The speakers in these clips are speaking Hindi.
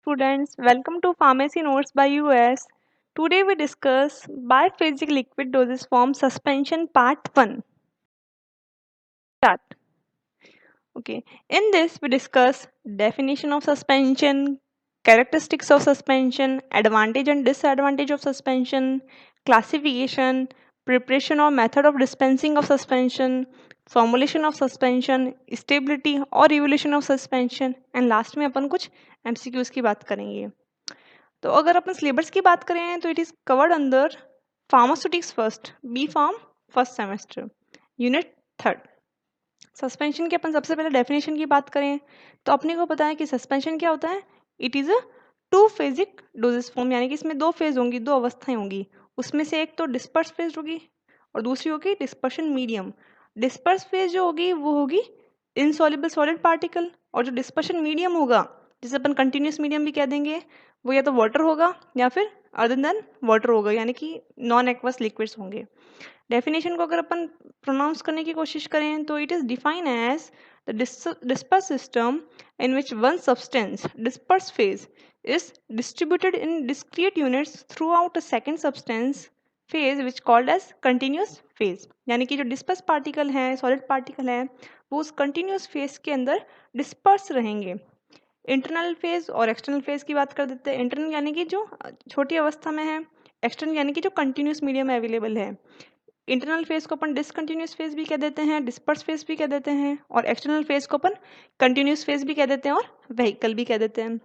students, welcome to Pharmacy Notes by US. Today we discuss biphasic liquid dosage form suspension part 1. Start. Okay. In this we discuss definition of suspension, characteristics of suspension, advantage and disadvantage of suspension, classification, preparation or method of dispensing of suspension, formulation of suspension, stability और evolution of suspension and last में अपन कुछ MCQs की बात करेंगे. तो अगर अपन सिलेबस की बात करें तो इट इज कवर्ड अंदर pharmaceutics first B Pharm first semester unit third. Suspension की अपन सबसे पहले डेफिनेशन की बात करें तो अपने को पता है कि सस्पेंशन क्या होता है. It is a two phasic dosage form, यानी कि इसमें दो फेज होंगी, दो अवस्थाएं होंगी. उसमें से एक तो डिस्पर्स फेज होगी और दूसरी होगी डिस्पर्शन मीडियम. डिस्पर्स फेज जो होगी वो होगी इनसॉल्युबल सॉलिड पार्टिकल, और जो डिस्पर्शन मीडियम होगा जिसे अपन कंटिन्यूस मीडियम भी कह देंगे वो या तो वाटर होगा या फिर अदर देन वाटर होगा, यानी कि नॉन एक्वस लिक्विड्स होंगे. डेफिनेशन को अगर अपन प्रोनाउंस करने की कोशिश करें तो it is define as the disperse system in which one substance disperse phase is distributed in discrete units throughout a second substance phase which called as continuous phase. यानी कि जो डिस्पर्स पार्टिकल है, सॉलिड पार्टिकल है, वो उस कंटिन्यूस फेज के अंदर डिस्पर्स रहेंगे. इंटरनल फेज और एक्सटर्नल फेज की बात कर देते हैं. इंटरनल यानी कि जो छोटी अवस्था में है, एक्सटर्नल यानी कि जो कंटिन्यूस मीडियम में अवेलेबल है. इंटरनल फेज को अपन डिसकंटिन्यूस फेज भी कह देते हैं, डिस्पर्स फेज भी कह देते हैं, और एक्सटर्नल फेज को अपन कंटिन्यूस फेज भी कह देते हैं और व्हीकल भी कह देते हैं.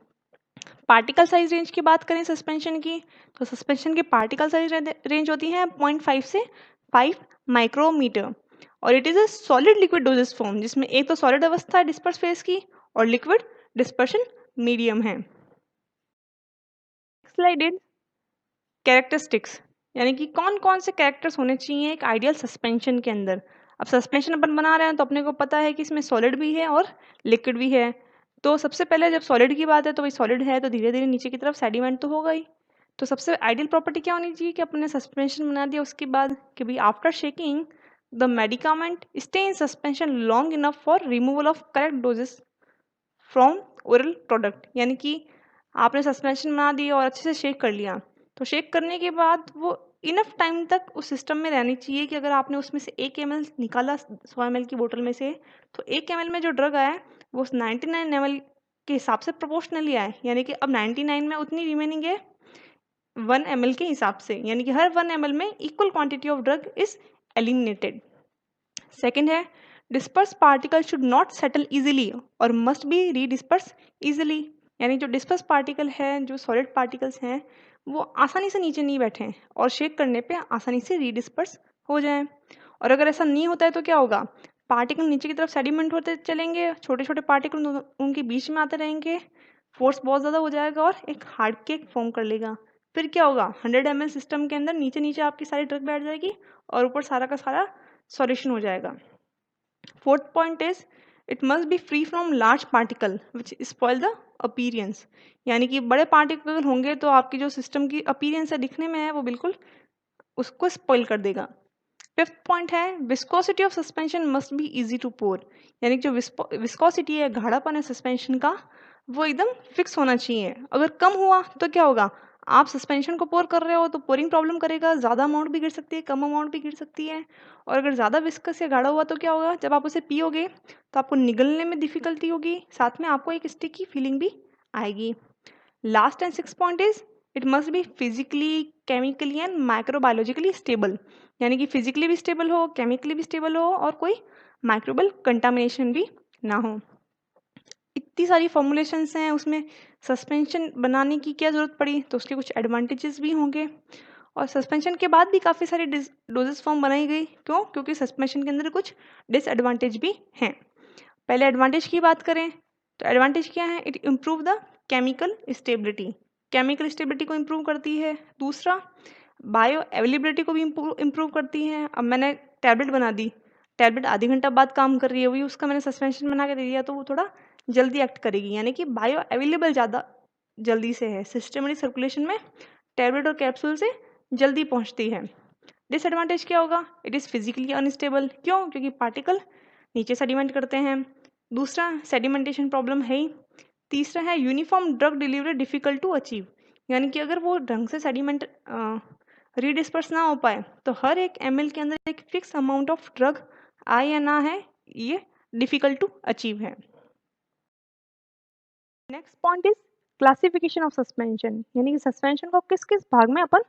पार्टिकल साइज रेंज की बात करें सस्पेंशन की तो सस्पेंशन की पार्टिकल साइज रेंज होती है 0.5 से 5 माइक्रोमीटर, और it is a solid liquid dosage form जिसमें एक तो सॉलिड अवस्था है डिस्पर्स फेज की और लिक्विड डिस्पर्शन मीडियम है. स्लाइडेड कैरेक्टरिस्टिक्स, यानी कि कौन कौन से कैरेक्टर्स होने चाहिए एक आइडियल सस्पेंशन के अंदर. अब सस्पेंशन अपन बना रहे हैं तो अपने को पता है कि इसमें सॉलिड भी है और लिक्विड भी है. तो सबसे पहले जब सॉलिड की बात है तो वही सॉलिड है तो धीरे धीरे नीचे की तरफ सेडिमेंट तो होगा ही. तो सबसे आइडियल प्रॉपर्टी क्या होनी चाहिए कि अपने सस्पेंशन बना दिया उसके बाद कि भाई after shaking the medicament stay in suspension long enough for removal of correct doses from oral product. यानी कि आपने सस्पेंशन बना दी और अच्छे से शेक कर लिया, तो शेक करने के बाद वो इनफ टाइम तक उस सिस्टम में रहनी चाहिए कि अगर आपने उसमें से 1 ml निकाला 100 ml की बोतल में से, तो 1 ml में जो ड्रग आया है वो उस 99 ml के हिसाब से प्रोपोर्शनली आए. यानी कि अब 99 में उतनी रिमेनिंग है 1 ml के हिसाब से, यानी कि हर 1 ml में equal quantity of drug is eliminated. Second है disperse particle should not settle easily और मस्ट बी रीडिस्पर्स इजीली. यानी जो डिस्पर्स पार्टिकल है, जो सॉलिड पार्टिकल्स हैं, वो आसानी से नीचे नहीं बैठे और शेक करने पे आसानी से रीडिस्पर्स हो जाएं. और अगर ऐसा नहीं होता है तो क्या होगा, पार्टिकल नीचे की तरफ सेडिमेंट होते चलेंगे, छोटे छोटे पार्टिकल उनके बीच में आते रहेंगे, फोर्स बहुत ज़्यादा हो जाएगा और एक हार्ड केक फॉर्म कर लेगा. फिर क्या होगा, 100 ml सिस्टम के अंदर नीचे नीचे आपकी सारी ड्रग बैठ जाएगी और ऊपर सारा का सारा सॉल्यूशन हो जाएगा. Fourth point is it must B free from large particle which spoil the appearance. यानी कि बड़े पार्टिकल होंगे तो आपकी जो सिस्टम की अपीरियंस है, दिखने में है, वो बिल्कुल उसको स्पॉइल कर देगा. फिफ्थ पॉइंट है viscosity of suspension must be easy to pour. यानी कि जो विस्कोसिटी है, गाढ़ापन है सस्पेंशन का, वो एकदम फिक्स होना चाहिए. अगर कम हुआ तो क्या होगा, आप सस्पेंशन को पोर कर रहे हो तो पोरिंग प्रॉब्लम करेगा, ज़्यादा अमाउंट भी गिर सकती है, कम अमाउंट भी गिर सकती है. और अगर ज़्यादा विस्कस या गाढ़ा हुआ तो क्या होगा, जब आप उसे पियोगे तो आपको निगलने में डिफिकल्टी होगी, साथ में आपको एक स्टिकी फीलिंग भी आएगी. Last and six point is it must be physically, chemically and microbiologically stable. यानी कि फिजिकली भी स्टेबल हो, केमिकली भी स्टेबल हो और कोई माइक्रोबल कंटामिनेशन भी ना हो. इतनी सारी फॉर्मुलेशंस हैं, उसमें सस्पेंशन बनाने की क्या ज़रूरत पड़ी, तो उसके कुछ एडवांटेजेस भी होंगे. और सस्पेंशन के बाद भी काफ़ी सारी डोजेस फॉर्म बनाई गई. क्यों? क्योंकि सस्पेंशन के अंदर कुछ डिसएडवांटेज भी हैं. पहले एडवांटेज की बात करें तो एडवांटेज क्या है, it improve the chemical stability. Chemical stability को इम्प्रूव करती है. दूसरा, बायो अवेलेबिलिटी को भी इम्प्रूव करती है. अब मैंने टैबलेट बना दी, टैबलेट आधे घंटा बाद काम कर रही है, वही उसका मैंने सस्पेंशन बना के दे दिया तो वो थोड़ा जल्दी एक्ट करेगी. यानी कि बायो अवेलेबल ज़्यादा जल्दी से है, सिस्टमेटिक सर्कुलेशन में टैबलेट और कैप्सूल से जल्दी पहुंचती है. डिसएडवांटेज क्या होगा, इट इज़ फिजिकली अनस्टेबल. क्यों? क्योंकि पार्टिकल नीचे सेडिमेंट करते हैं. दूसरा, सेडिमेंटेशन प्रॉब्लम है ही. तीसरा है uniform drug delivery difficult to achieve, यानी कि अगर वो ढंग से सेडिमेंट रीडिस्पर्स ना हो पाए तो हर एक ml के अंदर एक फिक्स अमाउंट ऑफ ड्रग आए या ना है, ये डिफिकल्ट टू अचीव है। Next point is classification of suspension, यानी कि सस्पेंशन को किस किस भाग में अपन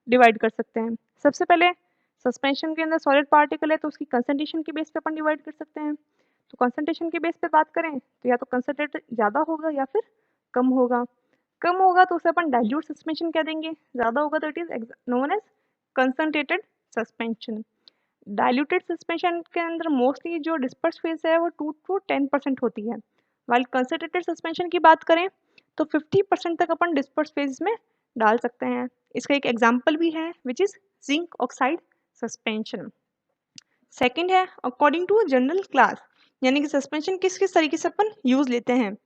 डिवाइड कर सकते हैं। सबसे पहले सस्पेंशन के अंदर सॉलिड पार्टिकल है तो उसकी कंसंट्रेशन के बेस पे अपन डिवाइड कर सकते हैं। तो कंसंट्रेशन के बेस पे बात करें तो या तो कंसंट्रेट ज़्यादा होगा या फिर कम होगा। कम होगा तो उसे अपन डाइल्यूट सस्पेंशन कह देंगे, ज़्यादा होगा तो it is known as concentrated suspension. Diluted suspension के अंदर मोस्टली जो डिस्पर्स फेज है वो 2 to 10% होती है, वाइल कंसंट्रेटेड सस्पेंशन की बात करें तो 50% तक अपन डिस्पर्स फेज में डाल सकते हैं। इसका एक एग्जांपल भी है which is zinc oxide suspension. Second है अकॉर्डिंग टू जनरल क्लास, यानी कि सस्पेंशन किस किस तरीके से अपन यूज लेते हैं।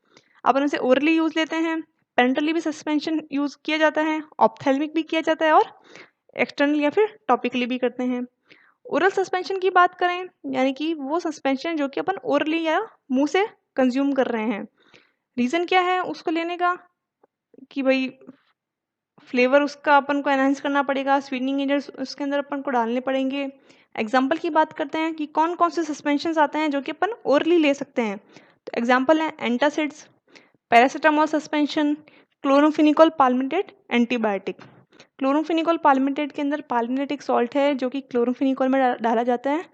अपन उसे ओरली यूज लेते हैं, पेरेंटली भी सस्पेंशन यूज किया जाता है, ऑप्थेल्मिक भी किया जाता है और एक्सटर्नल या फिर टॉपिकली भी करते हैं। ओरल सस्पेंशन की बात करें यानी कि वो सस्पेंशन जो कि अपन ओरली या मुंह से कंज्यूम कर रहे हैं। रीज़न क्या है उसको लेने का कि भाई फ्लेवर उसका अपन को एनहांस करना पड़ेगा, स्वीटनिंग एजेंट्स उसके अंदर अपन को डालने पड़ेंगे। एग्जाम्पल की बात करते हैं कि कौन कौन से सस्पेंशन आते हैं जो कि अपन ओरली ले सकते हैं। तो एग्जाम्पल है antacids, paracetamol suspension, chloramphenicol palmitate antibiotic. Chloramphenicol palmitate के अंदर पाल्मिटेट एक सॉल्ट है जो कि क्लोरोफिनिकॉल में डाला जाता है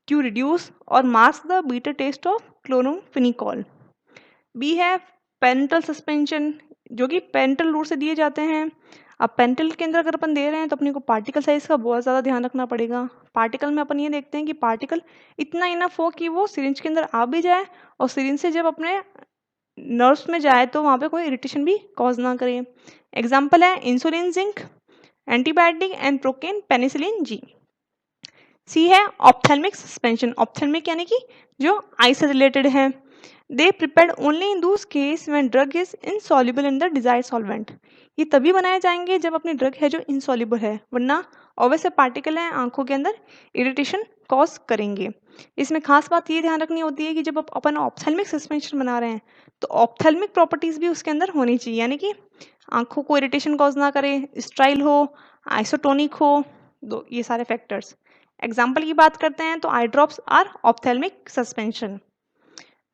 टू रिड्यूस और mask the bitter taste of chloramphenicol. B है पेरेंटल सस्पेंशन जो कि पेरेंटल रूट से दिए जाते हैं। अब पेरेंटल के अंदर अगर अपन दे रहे हैं तो अपने को पार्टिकल साइज का बहुत ज़्यादा ध्यान रखना पड़ेगा। पार्टिकल में अपन ये देखते हैं कि पार्टिकल इतना इनफ हो कि वो सिरिंज के अंदर आ भी जाए और सिरिंज से जब अपने नर्व्स में जाए तो वहाँ पे कोई इरिटेशन भी कॉज ना करे। एग्जाम्पल है insulin zinc, antibiotic and procaine penicillin G. C है ऑप्थेल्मिक सस्पेंशन, ऑप्थेल्मिक यानी कि जो आई से रिलेटेड है। They prepared only in those case when drug is insoluble in the desired solvent. ये तभी बनाए जाएंगे जब अपनी ड्रग है जो इनसॉल्युबल है, वरना ऑब्वियस पार्टिकल है आंखों के अंदर इरिटेशन कॉज करेंगे। इसमें खास बात ये ध्यान रखनी होती है कि जब अपन ऑप्थेल्मिक सस्पेंशन बना रहे हैं तो ऑप्थेल्मिक प्रॉपर्टीज भी उसके अंदर होनी चाहिए, यानी कि आंखों को इरिटेशन कॉज ना करे, स्टाइल हो, आइसोटोनिक हो, ये सारे फैक्टर्स। एग्जाम्पल की बात करते हैं तो eye drops are ophthalmic suspension.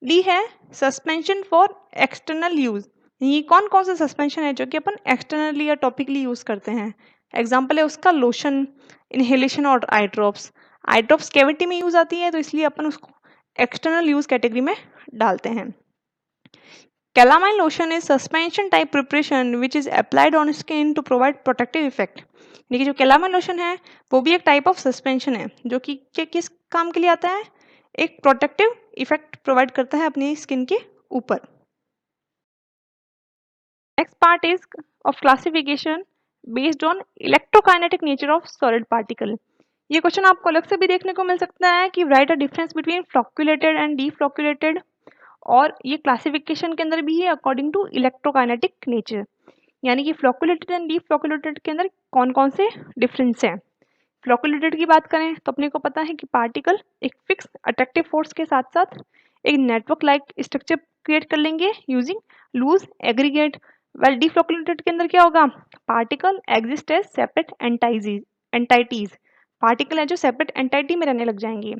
D है सस्पेंशन फॉर एक्सटर्नल यूज, ये कौन कौन सा सस्पेंशन है जो कि अपन एक्सटर्नली या टॉपिकली यूज करते हैं। एग्जाम्पल है उसका लोशन, इनहेलेशन और eye drops. Eye drops cavity में यूज आती है तो इसलिए अपन उसको एक्सटर्नल यूज कैटेगरी में डालते हैं। Calamine lotion is suspension type preparation which is applied on skin to provide protective effect. देखिए जो कैलामाइन लोशन है वो भी एक टाइप ऑफ सस्पेंशन है जो कि किस काम के लिए आता है, एक प्रोटेक्टिव इफेक्ट प्रोवाइड करता है अपनी स्किन के ऊपर। Next part is of classification based on electrokinetic nature of solid particle. ये क्वेश्चन आपको अलग से भी देखने को मिल सकता है कि write a difference between flocculated and deflocculated, और ये क्लासिफिकेशन के अंदर भी है अकॉर्डिंग टू इलेक्ट्रोकाइनेटिक नेचर, यानी कि फ्लॉक्यूलेटेड एंड डीफ्लॉक्यूलेटेड के अंदर कौन कौन से डिफरेंस हैं। फ्लॉक्यूलेटेड की बात करें तो अपने को पता है कि पार्टिकल एक फिक्स अट्रैक्टिव फोर्स के साथ साथ एक नेटवर्क लाइक स्ट्रक्चर क्रिएट कर लेंगे using loose aggregate. Well deflocculated के अंदर क्या होगा, particle exist as separate entities, particle है जो सेपरेट एंटाइटी में रहने लग जाएंगे।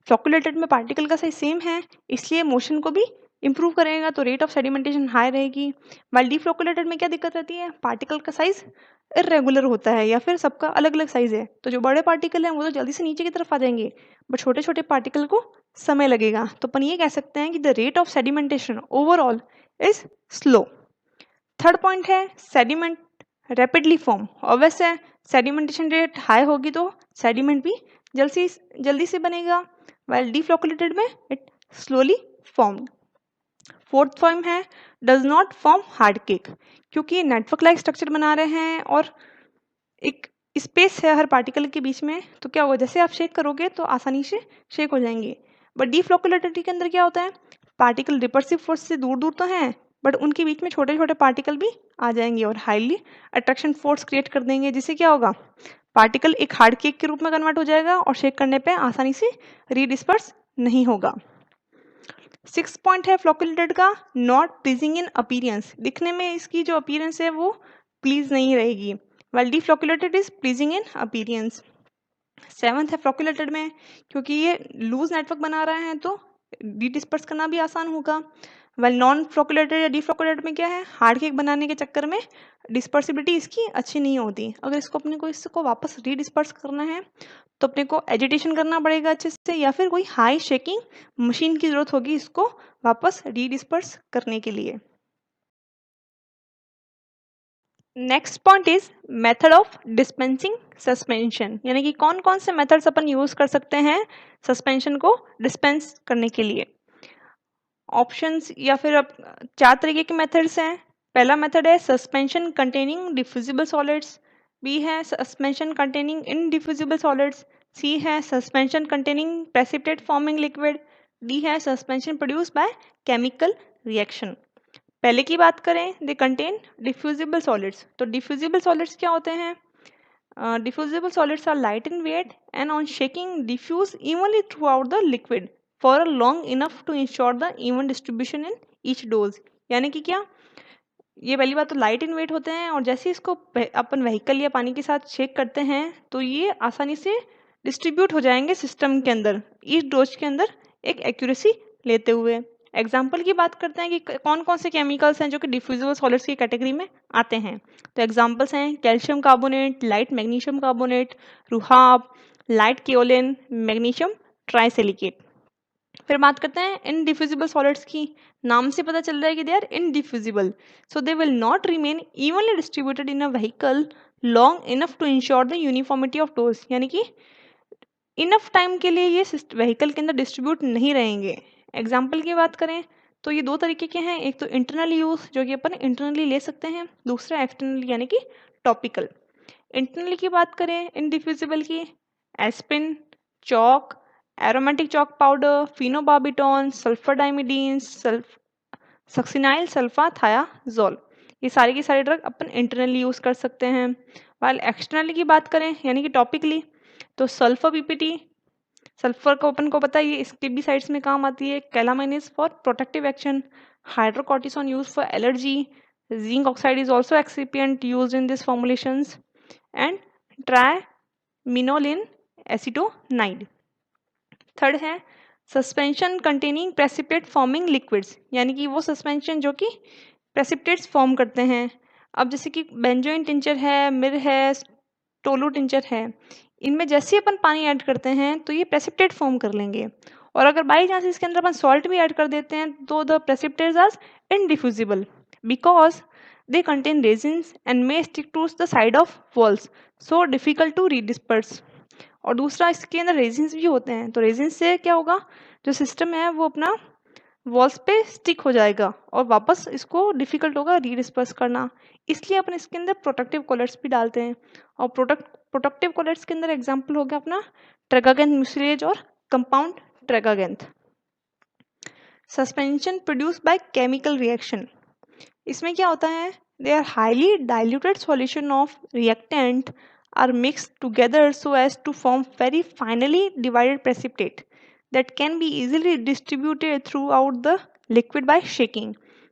फ्लॉक्यूलेटेड में पार्टिकल का साइज सेम है इसलिए मोशन को भी इंप्रूव करेगा तो रेट ऑफ सेडिमेंटेशन हाई रहेगी। वाइल डीफ्लॉक्यूलेटेड में क्या दिक्कत रहती है, पार्टिकल का साइज इरेगुलर होता है या फिर सबका अलग अलग साइज है, तो जो बड़े पार्टिकल हैं वो तो जल्दी से नीचे की तरफ आ जाएंगे बट छोटे छोटे पार्टिकल को समय लगेगा। तो अपन ये कह सकते हैं कि the rate of sedimentation overall is slow. Third point है सेडिमेंट रैपिडली फॉर्म, ऑब्वियस है सेडिमेंटेशन रेट हाई होगी तो सेडिमेंट भी जल्दी से बनेगा, वाइल डीफ्लॉक्यूलेटेड में it slowly form. Fourth form है does not form hard cake, क्योंकि नेटवर्क लाइक स्ट्रक्चर बना रहे हैं और एक स्पेस है हर पार्टिकल के बीच में, तो क्या होगा जैसे आप शेक करोगे तो आसानी से शेक हो जाएंगे। बट डीफ्लॉक्यूलेटेड के अंदर क्या होता है, पार्टिकल रिपल्सिव फोर्स से दूर दूर तो हैं बट उनके बीच में छोटे छोटे पार्टिकल भी आ जाएंगे और हाईली अट्रैक्शन फोर्स क्रिएट कर देंगे, जिससे क्या होगा पार्टिकल एक हार्ड केक के रूप में कन्वर्ट हो जाएगा और शेक करने पे आसानी से रीडिस्पर्स नहीं होगा। सिक्स पॉइंट है फ्लोकुलेटेड का, नॉट प्लीजिंग इन अपीयरेंस, दिखने में इसकी जो अपीयरेंस है वो प्लीज नहीं रहेगी, while deflocculated is pleasing in appearance. Seventh है फ्लोकुलेटेड में, क्योंकि ये लूज नेटवर्क बना रहा है तो डी डिस्पर्स करना भी आसान होगा। वेल नॉन फ्लोकुलेटेड या डीफ्लोकुलेटेड में क्या है, हार्ड केक बनाने के चक्कर में डिस्पर्सिबिलिटी इसकी अच्छी नहीं होती। अगर इसको अपने को इसको वापस रीडिस्पर्स करना है तो अपने को एजिटेशन करना पड़ेगा अच्छे से, या फिर कोई हाई शेकिंग मशीन की जरूरत होगी इसको वापस रीडिस्पर्स करने के लिए। Next point is method of dispensing suspension, यानी कि कौन कौन से मेथड्स अपन यूज कर सकते हैं सस्पेंशन को डिस्पेंस करने के लिए। ऑप्शंस या फिर अब चार तरीके के मेथड्स हैं। पहला मेथड है suspension containing diffusible solids, B है suspension containing indiffusible solids, C है suspension containing precipitate forming liquid, D है suspension produce by chemical reaction. पहले की बात करें, दे कंटेन डिफ्यूजिबल सॉलिड्स, तो डिफ्यूजिबल सॉलिड्स क्या होते हैं, diffusible solids are light in weight and on shaking diffuse evenly throughout the liquid for a long enough to ensure the even distribution in each dose। यानी कि क्या, ये पहली बात तो लाइट इन वेट होते हैं और जैसे ही इसको अपन व्हीकल या पानी के साथ शेक करते हैं तो ये आसानी से डिस्ट्रीब्यूट हो जाएंगे सिस्टम के अंदर ईच डोज के अंदर एक एक्यूरेसी लेते हुए। एग्जाम्पल की बात करते हैं कि कौन कौन से केमिकल्स हैं जो कि डिफ्यूजिबल सॉलिड्स की कैटेगरी में आते हैं। तो एग्जाम्पल्स हैं calcium carbonate, light magnesium carbonate, rhubarb, light kaolin, magnesium trisilicate. फिर बात करते हैं इनडिफ्यूजिबल सॉलिड्स की, नाम से पता चल रहा है कि they are indiffusible, so they will not remain evenly distributed in a vehicle long enough to ensure the uniformity of dose, यानी कि इनफ टाइम के लिए ये व्हीकल के अंदर डिस्ट्रीब्यूट नहीं रहेंगे। एग्जाम्पल की बात करें तो ये दो तरीके के हैं, एक तो इंटरनल यूज जो कि अपन इंटरनली ले सकते हैं, दूसरा एक्सटर्नल यानी कि टॉपिकल। इंटरनली की बात करें इनडिफ्यूजिबल की, aspirin, chalk, aromatic chalk powder, phenobarbitone, sulphadimidine, succinylsulphathiazole, ये सारी की सारी ड्रग अपन इंटरनली यूज कर सकते हैं। वाइल एक्सटर्नली की बात करें यानी कि टॉपिकली, तो सल्फर पीपीटी, सल्फर को अपन को पता है ये इसके भी साइड्स में काम आती है, calamine is for protective action, hydrocortisone use for allergy, zinc oxide is also excipient used in this formulations, and triamcinolone acetonide. Third है suspension containing precipitate forming liquids, यानी कि वो सस्पेंशन जो कि प्रेसिपिटेट्स फॉर्म करते हैं। अब जैसे कि बेंजोइन टिंचर है, मिर है, टोलू टिंचर है, इनमें जैसे ही अपन पानी ऐड करते हैं तो ये प्रेसिपिटेट फॉर्म कर लेंगे, और अगर बाई चांस इसके अंदर अपन सॉल्ट भी ऐड कर देते हैं तो the precipitates are indiffusible because they contain resins and may stick to the side of walls, so difficult to redisperse. और दूसरा इसके अंदर रेजिन्स भी होते हैं, तो रेजिन्स से क्या होगा, जो सिस्टम है वो अपना वॉल्स पे स्टिक हो जाएगा और वापस इसको डिफिकल्ट होगा रीडिस्पर्स करना, इसलिए अपन इसके अंदर प्रोटेक्टिव कलर्स भी डालते हैं। और प्रोटेक्टिव कलर्स के अंदर एग्जाम्पल हो गया अपना ट्रेगागेंथ म्यूसिलेज और compound tragacanth. Suspension produce by chemical reaction, इसमें क्या होता है, they are highly diluted solution of reactant are mixed together so as to form very finely divided precipitate that can be easily distributed throughout the liquid by shaking।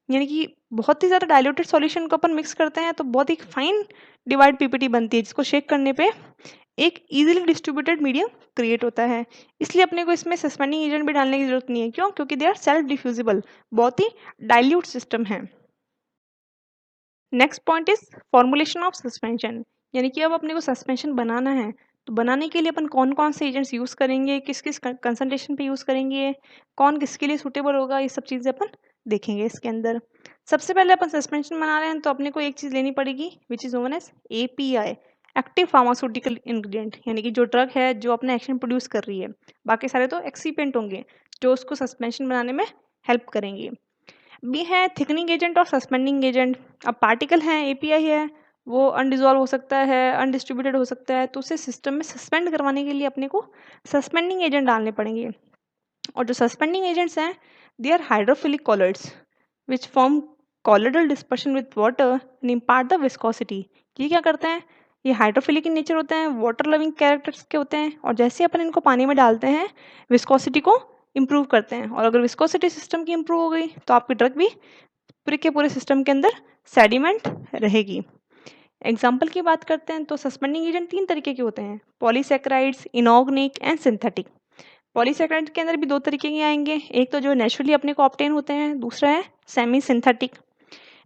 यानी कि बहुत ही ज़्यादा डाइल्यूटेड सॉल्यूशन को अपन मिक्स करते हैं तो बहुत ही फाइन डिवाइड पीपीटी बनती है जिसको शेक करने पे एक इजीली डिस्ट्रीब्यूटेड मीडियम क्रिएट होता है। इसलिए अपने को इसमें सस्पेंडिंग एजेंट भी डालने की जरूरत नहीं है, क्यों, क्योंकि दे आर सेल्फ डिफ्यूजिबल, बहुत ही डाइल्यूट सिस्टम है। Next point is formulation of suspension, यानी कि अब अपने को सस्पेंशन बनाना है तो बनाने के लिए अपन कौन कौन से एजेंट्स यूज़ करेंगे, किस किस कंसंट्रेशन पे यूज़ करेंगे, कौन किसके लिए सूटेबल होगा, ये सब चीज़ें अपन देखेंगे इसके अंदर। सबसे पहले अपन सस्पेंशन बना रहे हैं तो अपने को एक चीज़ लेनी पड़ेगी which is known as API, active pharmaceutical ingredient, यानी कि जो ड्रग है जो अपना एक्शन प्रोड्यूस कर रही है, बाकी सारे तो एक्सीपेंट होंगे जो उसको सस्पेंशन बनाने में हेल्प करेंगे। बी है थिकनिंग एजेंट और सस्पेंडिंग एजेंट। अब पार्टिकल है, API है, वो अनडिजॉल्व हो सकता है, अनडिस्ट्रीब्यूटेड हो सकता है, तो उसे सिस्टम में सस्पेंड करवाने के लिए अपने को सस्पेंडिंग एजेंट डालने पड़ेंगे। और जो सस्पेंडिंग एजेंट्स हैं they are hydrophilic colloids which form colloidal dispersion with water and impart the viscosity. ये क्या करते हैं, ये हाइड्रोफिलिक इन नेचर होते हैं, वाटर लविंग कैरेक्टर्स के होते हैं, और जैसे अपन इनको पानी में डालते हैं विस्कोसिटी को इम्प्रूव करते हैं, और अगर विस्कोसिटी सिस्टम की इम्प्रूव हो गई तो आपकी ड्रग भी पूरे के पूरे सिस्टम के अंदर सेडिमेंट रहेगी। एग्जाम्पल की बात करते हैं तो सस्पेंडिंग एजेंट 3 तरीके के होते हैं, polysaccharides, inorganic and synthetic. Polysaccharide के अंदर भी 2 तरीके के आएंगे, एक तो जो नेचुरली अपने को ऑब्टेन होते हैं, दूसरा है सेमी सिंथेटिक।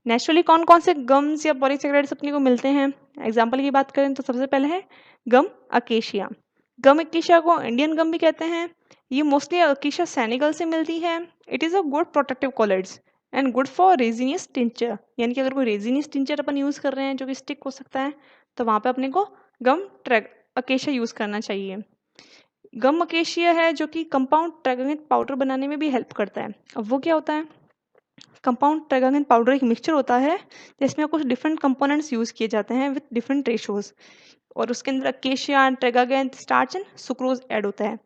नेचुरली कौन कौन से गम्स या पॉलीसैकेराइड्स अपने को मिलते हैं, एग्जाम्पल की बात करें तो सबसे पहले है गम अकेशिया। गम अकेशिया को इंडियन गम भी कहते हैं। ये मोस्टली अकेशिया सैनिगल से मिलती है। It is a good protective colloids and good for resinous tincture, यानी कि अगर कोई रेजिनियस टिंचर अपन यूज़ कर रहे हैं जो कि स्टिक हो सकता है, तो वहाँ पे अपने को गम अकेशिया यूज़ करना चाहिए। गम अकेशिया है जो कि कंपाउंड ट्रैगोनिन पाउडर बनाने में भी हेल्प करता है। अब वो क्या होता है, कंपाउंड ट्रैगोनिन पाउडर एक मिक्सचर होता है जिसमें कुछ डिफरेंट कंपोनेंट्स यूज़ किए जाते हैं विद डिफरेंट रेशोज, और उसके अंदर acacia, tragacanth, starch and sucrose add होता है।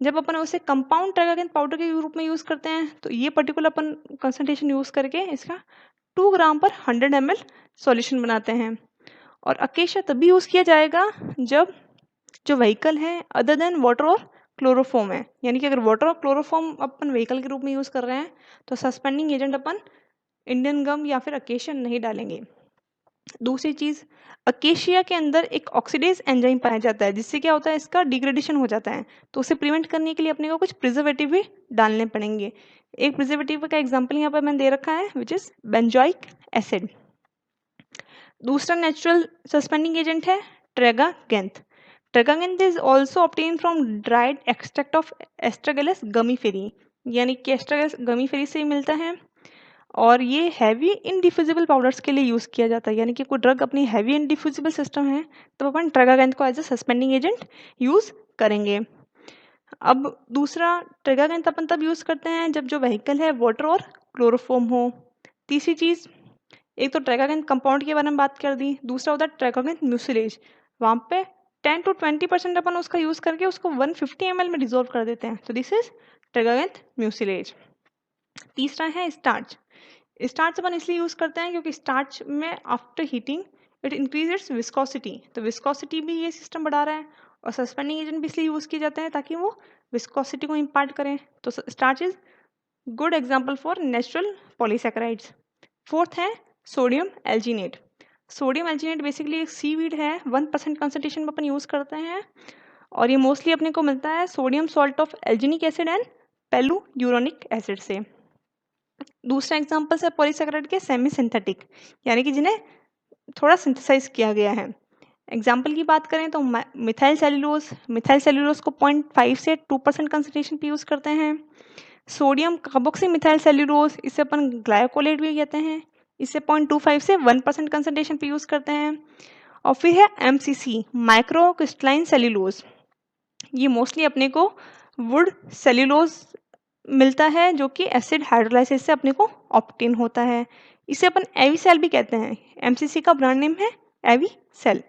जब अपन उसे कंपाउंड ट्रैगोनिन पाउडर के रूप में यूज़ करते हैं तो ये पर्टिकुलर अपन कंसंट्रेशन यूज़ करके इसका 2 ग्राम पर 100 ml सॉल्यूशन बनाते हैं। और अकेशिया तभी यूज़ किया जाएगा जब जो व्हीकल है अदर देन वाटर और क्लोरोफॉर्म है, यानी कि अगर वाटर और क्लोरोफॉर्म अपन व्हीकल के रूप में यूज़ कर रहे हैं तो सस्पेंडिंग एजेंट अपन इंडियन गम या फिर अकेशिया नहीं डालेंगे। दूसरी चीज़, अकेशिया के अंदर एक ऑक्सीडेज एंजाइम पाया जाता है जिससे क्या होता है, इसका डिग्रेडेशन हो जाता है, तो उसे प्रिवेंट करने के लिए अपने को कुछ प्रिजर्वेटिव भी डालने पड़ेंगे। एक प्रिजर्वेटिव का एग्जाम्पल यहाँ पर मैंने दे रखा है विच इज़ बेंजोइक एसिड। दूसरा नेचुरल सस्पेंडिंग एजेंट है tragacanth. Tragacanth is also obtain from dried extract of Astragalus gummifera, यानी कि एस्ट्रागेलस गमीफेरी से ही मिलता है, और ये हैवी इनडिफ्यूजिबल पाउडर्स के लिए यूज़ किया जाता है, यानी कि कोई ड्रग अपनी हैवी इनडिफ्यूजिबल सिस्टम है तो अपन ट्रेगागेंथ को as a suspending agent use करेंगे। अब दूसरा, ट्रेगागेंथ अपन तब यूज़ करते हैं जब जो व्हीकल है वाटर और क्लोरोफॉर्म हो। तीसरी चीज़, एक तो ट्रेगागेंथ कंपाउंड के बारे में बात कर दी, दूसरा होता है ट्रेगागेंथ म्यूसिलेज। वहाँ पे 10 to 20% अपन उसका यूज़ करके उसको 150 ml में डिजोल्व कर देते हैं, तो दिस इज ट्रेगागेंथ म्यूसिलेज। तीसरा है स्टार्च। स्टार्च अपन इसलिए यूज़ करते हैं क्योंकि स्टार्च में after heating it increase its viscosity, तो विस्कोसिटी भी ये सिस्टम बढ़ा रहा है, और सस्पेंडिंग एजेंट भी इसलिए यूज़ किए जाते हैं ताकि वो विस्कोसिटी को इम्पार्ट करें, तो starch is good example for natural polysaccharides. Fourth है sodium alginate. Sodium alginate basically एक सीवीड है, 1% कंसनट्रेशन में अपन यूज़ करते हैं, और ये मोस्टली अपने को मिलता है sodium salt of alginic acid and polyuronic acid से। दूसरा एग्जाम्पल है पॉलीसैकेराइड के सेमी सिंथेटिक, यानी कि जिन्हें थोड़ा सिंथेसाइज किया गया है। एग्जाम्पल की बात करें तो मिथाइल सेल्यूलोज को 0.5 से 2% कंसनट्रेशन पे यूज़ करते हैं। सोडियम कार्बोक्सी मिथाइल सेल्यूलोज, इसे अपन ग्लाइकोलेट भी कहते हैं, इसे 0.25 से 1% कंसनट्रेशन पे यूज़ करते हैं। और फिर है MCC, माइक्रो क्रिस्टलाइन सेल्यूलोज। ये मोस्टली अपने को वुड सेल्यूलोज मिलता है जो कि एसिड हाइड्रोलाइसिस से अपने को ऑब्टेन होता है, इसे अपन एविसेल भी कहते हैं। MCC का ब्रांड नेम है एविसेल।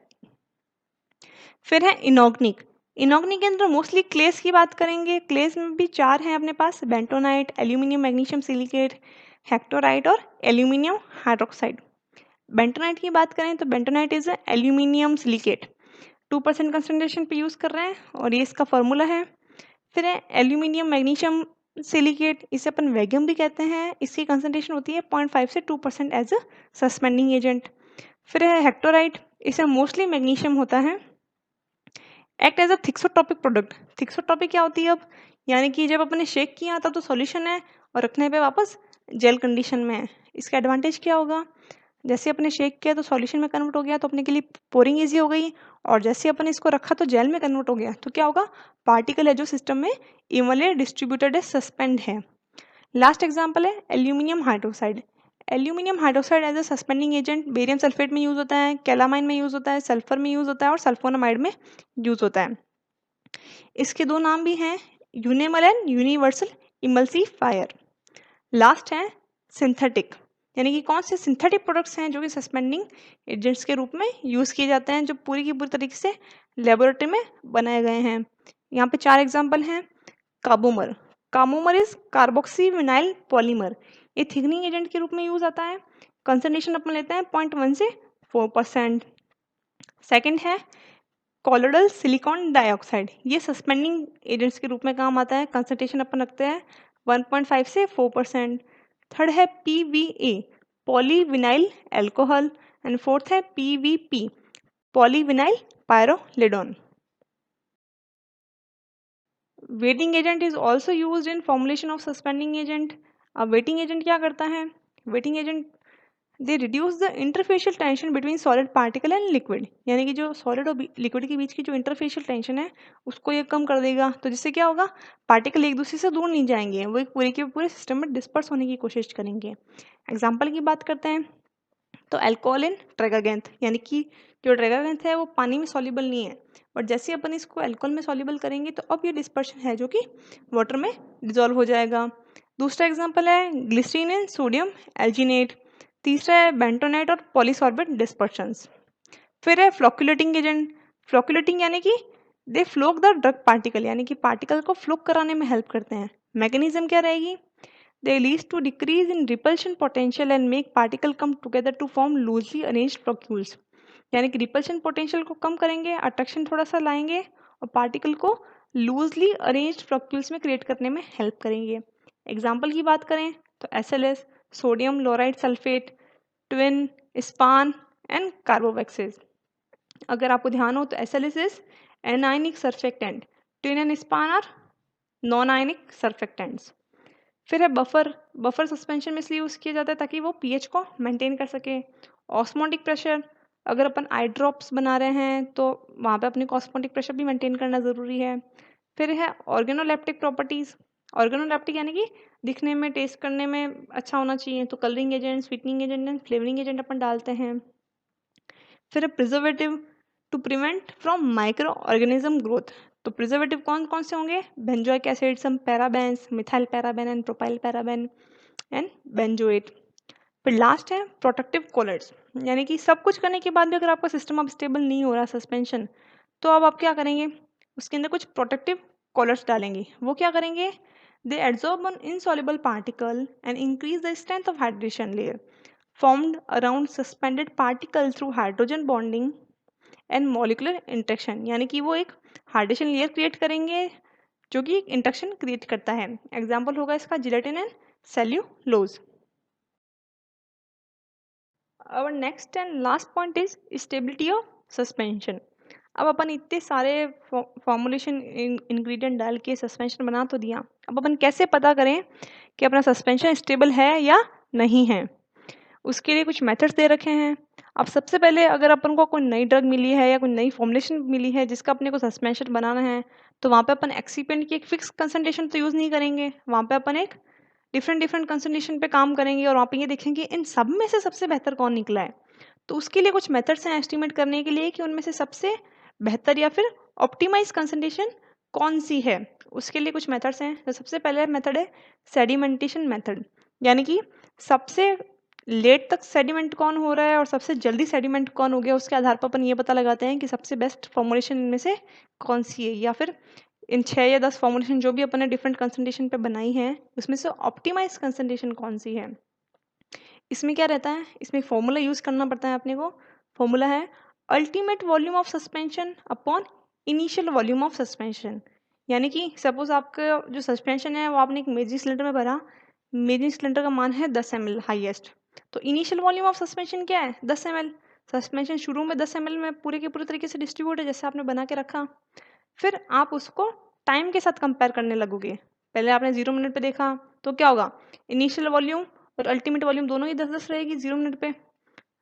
फिर है इनऑर्गेनिक। इनऑर्गेनिक के अंदर मोस्टली क्लेस की बात करेंगे। क्लेस में भी 4 हैं अपने पास, बेंटोनाइट, एल्यूमिनियम मैग्नीशियम सिलिकेट, हेक्टोराइट और एल्यूमिनियम हाइड्रोक्साइड। बेंटोनाइट की बात करें तो bentonite is aluminium silicate, 2% concentration पे यूज़ कर रहे हैं, और ये इसका फॉर्मूला है। फिर है एल्यूमिनियम मैग्नीशियम सिलिकेट, इसे अपन वैगम भी कहते हैं, इसकी कंसनट्रेशन होती है 0.5 से 2% एज अ सस्पेंडिंग एजेंट। फिर है हेक्टोराइट, इसमें मोस्टली मैग्नीशियम होता है, act as a thixotropic product. Thixotropic क्या होती है अब, यानी कि जब अपने शेक किया तब तो सॉल्यूशन है और रखने पे वापस जेल कंडीशन में है। इसका एडवांटेज क्या होगा, जैसे अपने शेक किया तो सॉल्यूशन में कन्वर्ट हो गया तो अपने के लिए पोरिंग ईजी हो गई, और जैसे अपन इसको रखा तो जेल में कन्वर्ट हो गया, तो क्या होगा, पार्टिकल है जो सिस्टम में इवनली डिस्ट्रीब्यूटेड है, सस्पेंड है। लास्ट एग्जाम्पल है aluminium hydroxide. Aluminium hydroxide as a suspending agent barium sulphate में यूज़ होता है, कैलामाइन में यूज़ होता है, सल्फर में यूज़ होता है और सल्फोनामाइड में यूज़ होता है। इसके 2 नाम भी हैं, यूनेमल एंड यूनिवर्सल इमल्सिफायर। लास्ट है सिंथेटिक, यानी कि कौन से सिंथेटिक प्रोडक्ट्स हैं जो कि सस्पेंडिंग एजेंट्स के रूप में यूज़ किए जाते हैं, जो पूरी की पूरी तरीके से लेबोरेटरी में बनाए गए हैं। यहाँ पे 4 एग्जाम्पल हैं। कार्बोमर, कार्बोमर इज कार्बोक्सी विनाइल पॉलीमर, ये थिकनिंग एजेंट के रूप में यूज आता है, कंसंट्रेशन अपन लेते हैं 0.1 से 4%। सेकंड है कोलोइडल सिलिकॉन डाइऑक्साइड, ये सस्पेंडिंग एजेंट्स के रूप में काम आता है। कंसंट्रेशन अपन रखते हैं 1.5 से 4%। थर्ड है PVA, polyvinyl alcohol. And fourth है PVP, polyvinyl pyrrolidone. Wetting agent is also use in formulation of suspending agent. अब वेटिंग एजेंट क्या करता है? Wetting agent they reduce the interfacial tension between solid particle and liquid, यानी कि जो सॉलिड और लिक्विड के बीच की जो इंटरफेशियल टेंशन है उसको ये कम कर देगा। तो जिससे क्या होगा, पार्टिकल एक दूसरे से दूर नहीं जाएंगे, वो एक पूरे के पूरे सिस्टम में डिस्पर्स होने की कोशिश करेंगे। एग्जाम्पल की बात करते हैं तो अल्कोहल इन ट्रेगागेंथ, यानी कि जो ट्रेगागेंथ है वो पानी में सॉल्युबल नहीं है, बट जैसे अपन इसको अल्कोहल में सॉल्युबल करेंगे तो अब ये डिस्पर्शन है जो कि वाटर में डिजोल्व हो जाएगा। दूसरा एग्जांपल है ग्लिसरीन इन सोडियम एल्जिनेट। तीसरा है बेंटोनेट और पॉलीसॉर्बेट डिस्पर्शंस। फिर है फ्लोकुलेटिंग एजेंट। फ्लोकुलेटिंग यानी कि दे फ्लोक द ड्रग पार्टिकल, यानी कि पार्टिकल को फ्लोक कराने में हेल्प करते हैं। मैकेनिज्म क्या रहेगी? They leads to decrease in repulsion potential and make particle come together to form loosely arranged floccules। यानी कि रिपल्शन पोटेंशियल को कम करेंगे, अट्रैक्शन थोड़ा सा लाएंगे और पार्टिकल को लूजली अरेंज्ड फ्लॉक्यूल्स में क्रिएट करने में हेल्प करेंगे। एग्जाम्पल की बात करें तो SLS, sodium lauryl sulphate, Tween, Span and carbowaxes. अगर आपको ध्यान हो तो SLS is anionic surfactant, Tween and Span are non ionic surfactants. फिर है बफर। बफर सस्पेंशन में इसलिए यूज़ किया जाता है ताकि वो पीएच को मेंटेन कर सके। ऑस्मोटिक प्रेशर, अगर अपन आई ड्रॉप्स बना रहे हैं तो वहाँ पे अपने को ऑस्मोटिक प्रेशर भी मेंटेन करना ज़रूरी है। फिर है ऑर्गेनोलेप्टिक प्रॉपर्टीज़। ऑर्गेनोलेप्टिक यानी कि दिखने में, टेस्ट करने में अच्छा होना चाहिए, तो colouring agent, sweetening agent and flavouring agent अपन डालते हैं। फिर है preservative, to prevent from micro organism growth. तो प्रिजर्वेटिव कौन कौन से होंगे? Benzoic acid, some parabens, methyl paraben and propyl paraben and benzoate. फिर लास्ट है प्रोटेक्टिव कोलर्स, यानी कि सब कुछ करने के बाद भी अगर आपका सिस्टम अब स्टेबल नहीं हो रहा सस्पेंशन, तो अब आप क्या करेंगे? उसके अंदर कुछ प्रोटेक्टिव कॉलर्स डालेंगे। वो क्या करेंगे? They absorb on insoluble particle and increase the strength of hydration layer formed around suspended particle through hydrogen bonding and molecular interaction, यानी कि वो एक हाइड्रेशन लेयर क्रिएट करेंगे जो कि एक इंटरेक्शन क्रिएट करता है। एग्जाम्पल होगा इसका gelatin and cellulose. Our next and last point is stability of suspension। अब अपन इतने सारे फॉर्मुलेशन इंग्रेडिएंट डाल के सस्पेंशन बना तो दिया, अब अपन कैसे पता करें कि अपना सस्पेंशन स्टेबल है या नहीं है? उसके लिए कुछ मेथड्स दे रखे हैं। अब सबसे पहले अगर अपन को कोई नई ड्रग मिली है या कोई नई फॉर्मुलेशन मिली है जिसका अपने को सस्पेंशन बनाना है, तो वहाँ पे अपन एक्सीपेंट की एक फिक्स कंसंट्रेशन तो यूज़ नहीं करेंगे, वहाँ पे अपन एक डिफरेंट डिफरेंट कंसंट्रेशन पे काम करेंगे और वहाँ पे ये देखेंगे इन सब में से सबसे बेहतर कौन निकला है। तो उसके लिए कुछ मेथड्स हैं एस्टिमेट करने के लिए कि उनमें से सबसे बेहतर या फिर ऑप्टिमाइज कंसंट्रेशन कौन सी है। उसके लिए कुछ मेथड्स हैं। तो सबसे पहले मेथड है सेडिमेंटेशन मेथड, यानी कि सबसे लेट तक सेडिमेंट कौन हो रहा है और सबसे जल्दी सेडिमेंट कौन हो गया, उसके आधार पर अपन ये पता लगाते हैं कि सबसे बेस्ट फॉर्मुलेशन इनमें से कौन सी है, या फिर इन 6 या 10 फॉर्मुलेशन जो भी अपन ने डिफरेंट कंसंट्रेशन पे बनाई है उसमें से ऑप्टिमाइज कंसंट्रेशन कौन सी है। इसमें क्या रहता है, इसमें फॉर्मूला यूज़ करना पड़ता है अपने को। फॉर्मूला है ultimate volume of suspension upon initial volume of suspension, यानी कि सपोज आपका जो सस्पेंशन है वो आपने एक मेजरिंग सिलेंडर में भरा, मेजरिंग सिलेंडर का मान है 10 ml हाईएस्ट, तो इनिशियल वॉल्यूम ऑफ सस्पेंशन क्या है? 10 ml। सस्पेंशन शुरू में 10 ml में पूरे के पूरे तरीके से डिस्ट्रीब्यूट है जैसे आपने बना के रखा। फिर आप उसको टाइम के साथ कंपेयर करने लगोगे। पहले आपने 0 मिनट पे देखा तो क्या होगा, इनिशियल वॉल्यूम और अल्टीमेट वॉल्यूम दोनों ही 10-10 रहेगी 0 मिनट पे,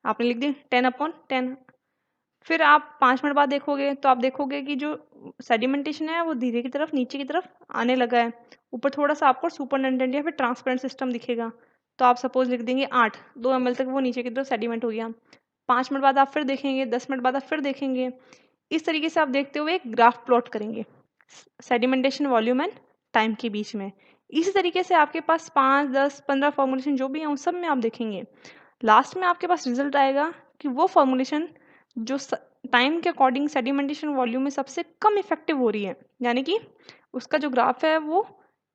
आपने लिख दी 10/10। फिर आप 5 मिनट बाद देखोगे तो आप देखोगे कि जो सेडिमेंटेशन है वो धीरे की तरफ नीचे की तरफ आने लगा है, ऊपर थोड़ा सा आपको सुपरटेंडेंट या फिर ट्रांसपेरेंट सिस्टम दिखेगा, तो आप सपोज लिख देंगे 8, 2 ml तक वो नीचे की तरफ सेडिमेंट हो गया। 5 मिनट बाद आप फिर देखेंगे, 10 मिनट बाद आप फिर देखेंगे। इस तरीके से आप देखते हुए एक ग्राफ प्लॉट करेंगे सेडिमेंटेशन वॉल्यूम एंड टाइम के बीच में। इसी तरीके से आपके पास 5, 10, 15 फॉर्मुलेशन जो भी हैं उन सब में आप देखेंगे, लास्ट में आपके पास रिजल्ट आएगा कि वो फॉर्मुलेशन जो टाइम के अकॉर्डिंग सेडिमेंटेशन वॉल्यूम में सबसे कम इफेक्टिव हो रही है, यानी कि उसका जो ग्राफ है वो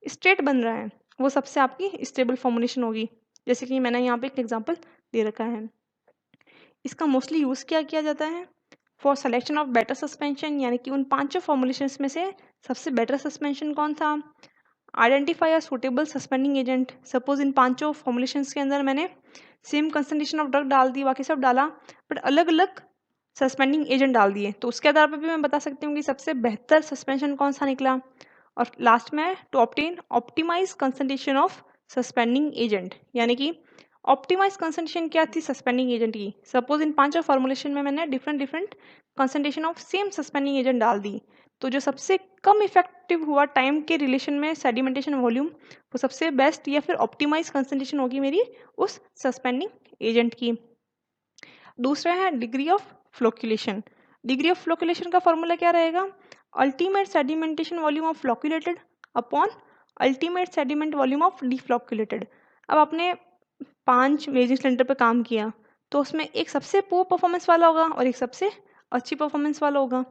स्ट्रेट बन रहा है, वो सबसे आपकी स्टेबल फॉर्मुलेशन होगी। जैसे कि मैंने यहाँ पे एक एग्जांपल दे रखा है। इसका मोस्टली यूज़ क्या किया जाता है? For selection of better suspension, यानी कि उन पांचों फॉर्मुलेशंस में से सबसे बेटर सस्पेंशन कौन था। Identify a suitable suspending agent, suppose इन पांचों फॉर्मुलेशंस के अंदर मैंने सेम कंसंट्रेशन ऑफ ड्रग डाल दी, बाकी सब डाला, बट अलग अलग सस्पेंडिंग एजेंट डाल दिए, तो उसके आधार पर भी मैं बता सकती हूँ कि सबसे बेहतर सस्पेंशन कौन सा निकला। और लास्ट में to obtain optimize concentration of suspending agent, यानी कि ऑप्टिमाइज कंसंट्रेशन क्या थी सस्पेंडिंग एजेंट की। सपोज इन पांचों फॉर्मुलेशन में मैंने different different concentration of same suspending agent डाल दी, तो जो सबसे कम इफेक्टिव हुआ टाइम के रिलेशन में सेडिमेंटेशन वॉल्यूम, वो सबसे बेस्ट या फिर ऑप्टिमाइज कंसंट्रेशन होगी मेरी उस सस्पेंडिंग एजेंट की। दूसरा है degree of flocculation. Degree of flocculation का फॉर्मूला क्या रहेगा, ultimate sedimentation volume of flocculated upon ultimate sediment volume of deflocculated. अब आपने 5 मेजिंग सिलेंडर पे काम किया, तो उसमें एक सबसे पुअर परफॉर्मेंस वाला होगा और एक सबसे अच्छी परफॉर्मेंस वाला होगा।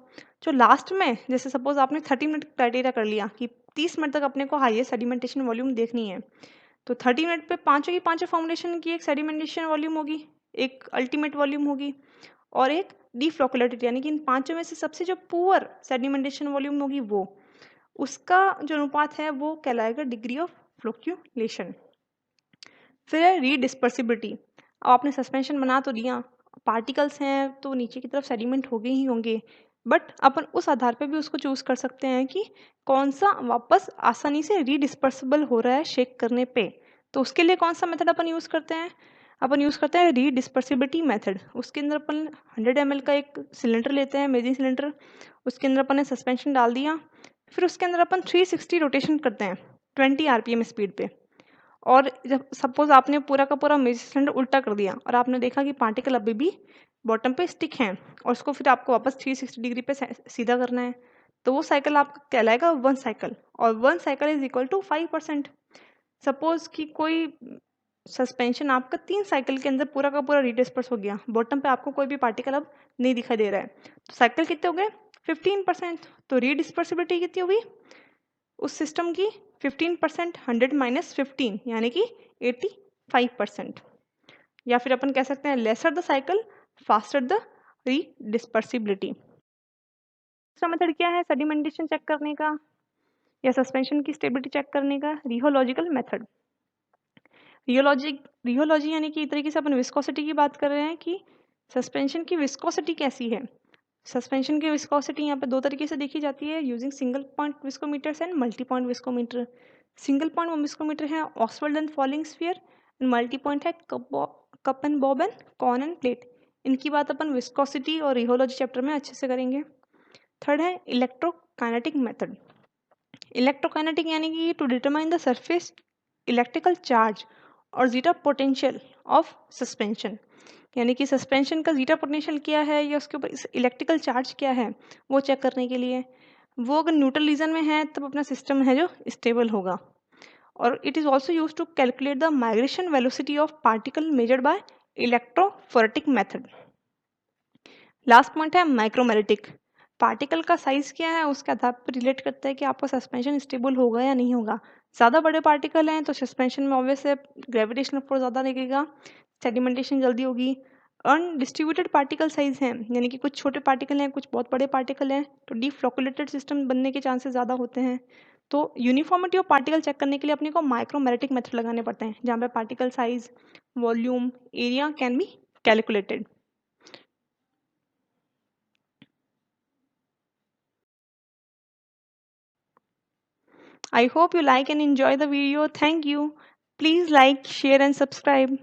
जो लास्ट में, जैसे सपोज आपने 30 मिनट क्राइटेरिया कर लिया कि 30 मिनट तक अपने को हाईएस्ट सेडिमेंटेशन वॉल्यूम देखनी है, तो 30 मिनट पे पांचों की पांचों फॉर्मुलेशन की एक सेडिमेंटेशन वॉल्यूम होगी, एक अल्टीमेट वॉल्यूम होगी और एक डिफ्लोकुलेटेड, यानी कि इन पांचों में से सबसे जो पुअर सेडिमेंटेशन वॉल्यूम होगी वो, उसका जो अनुपात है वो कहलाएगा डिग्री ऑफ फ्लोक्यूलेशन। फिर है रीडिस्पर्सिबिलिटी। अब आपने सस्पेंशन बना तो दिया, पार्टिकल्स हैं तो नीचे की तरफ सेडिमेंट होंगे ही होंगे, बट अपन उस आधार पे भी उसको चूज कर सकते हैं कि कौन सा वापस आसानी से रीडिस्पर्सिबल हो रहा है शेक करने पे। तो उसके लिए कौन सा मेथड अपन यूज करते हैं, अपन यूज करते हैं रीडिस्पर्सिबिलिटी मेथड। उसके अंदर अपन 100 ml का एक सिलेंडर लेते हैं, मेजिंग सिलेंडर, उसके अंदर अपन ने सस्पेंशन डाल दिया, फिर उसके अंदर अपन 360 रोटेशन करते हैं 20 RPM स्पीड पे। और जब सपोज आपने पूरा का पूरा मेजिंग सिलेंडर उल्टा कर दिया और आपने देखा कि पार्टिकल अभी भी बॉटम पे स्टिक हैं और उसको फिर आपको वापस 360 डिग्री पे सीधा करना है, तो वो साइकिल आपका कहलाएगा 1 साइकिल, और 1 cycle is equal to 5%। Suppose कि कोई सस्पेंशन आपका 3 साइकिल के अंदर पूरा का पूरा रीडिस्पर्स हो गया, बॉटम पे आपको कोई भी पार्टिकल अब नहीं दिखाई दे रहा है, तो साइकिल कितने हो गए 15%। तो रीडिस्पर्सिबिलिटी कितनी होगी उस सिस्टम की 15%, 100 माइनस 15 यानी कि 85%। या फिर अपन कह सकते हैं lesser the cycle faster the redispersibility. दूसरा मेथड क्या है सेडिमेंटेशन चेक करने का या सस्पेंशन की स्टेबिलिटी चेक करने का, रियोलॉजिकल मेथड। रियोलॉजी यानी कि एक तरीके से अपन विस्कोसिटी की बात कर रहे हैं कि सस्पेंशन की विस्कोसिटी कैसी है। सस्पेंशन की विस्कोसिटी यहाँ पे दो तरीके से देखी जाती है, using single point viscometers and multi point viscometer. Single point viscometer है Ostwald and falling sphere, and multi point है cup and bob and cone and plate. इनकी बात अपन विस्कोसिटी और रियोलॉजी चैप्टर में अच्छे से करेंगे। थर्ड है इलेक्ट्रोकाइनेटिक मेथड। इलेक्ट्रोकाइनेटिक यानी कि to determine the surface electrical charge और जीटा पोटेंशियल ऑफ सस्पेंशन, यानी कि सस्पेंशन का जीटा पोटेंशियल क्या है या उसके ऊपर इलेक्ट्रिकल चार्ज क्या है वो चेक करने के लिए। वो अगर न्यूट्रल रीजन में है तब अपना सिस्टम है जो स्टेबल होगा। और it is also use to calculate the migration velocity of particle measured by electrophoretic method. Last point है माइक्रोमेरिटिक। पार्टिकल का साइज क्या है उसके आधार पर रिलेट करता है कि आपका सस्पेंशन स्टेबल होगा या नहीं होगा। ज़्यादा बड़े पार्टिकल हैं तो सस्पेंशन में ऑब्वियस है ग्रेविटेशनल फोर्स ज़्यादा लगेगा, सेडिमेंटेशन जल्दी होगी। अनडिस्ट्रीब्यूटेड पार्टिकल साइज हैं, यानी कि कुछ छोटे पार्टिकल हैं कुछ बहुत बड़े पार्टिकल हैं, तो डिफ्लोकुलेटेड सिस्टम बनने के चांसेस ज़्यादा होते हैं। तो यूनिफॉर्मिटी ऑफ पार्टिकल चेक करने के लिए अपने को माइक्रोमेरिटिक मेथड लगाने पड़ते हैं, जहाँ पे particle size, volume, area can be calculated. I hope you like and enjoy the video. Thank you. Please like, share and subscribe.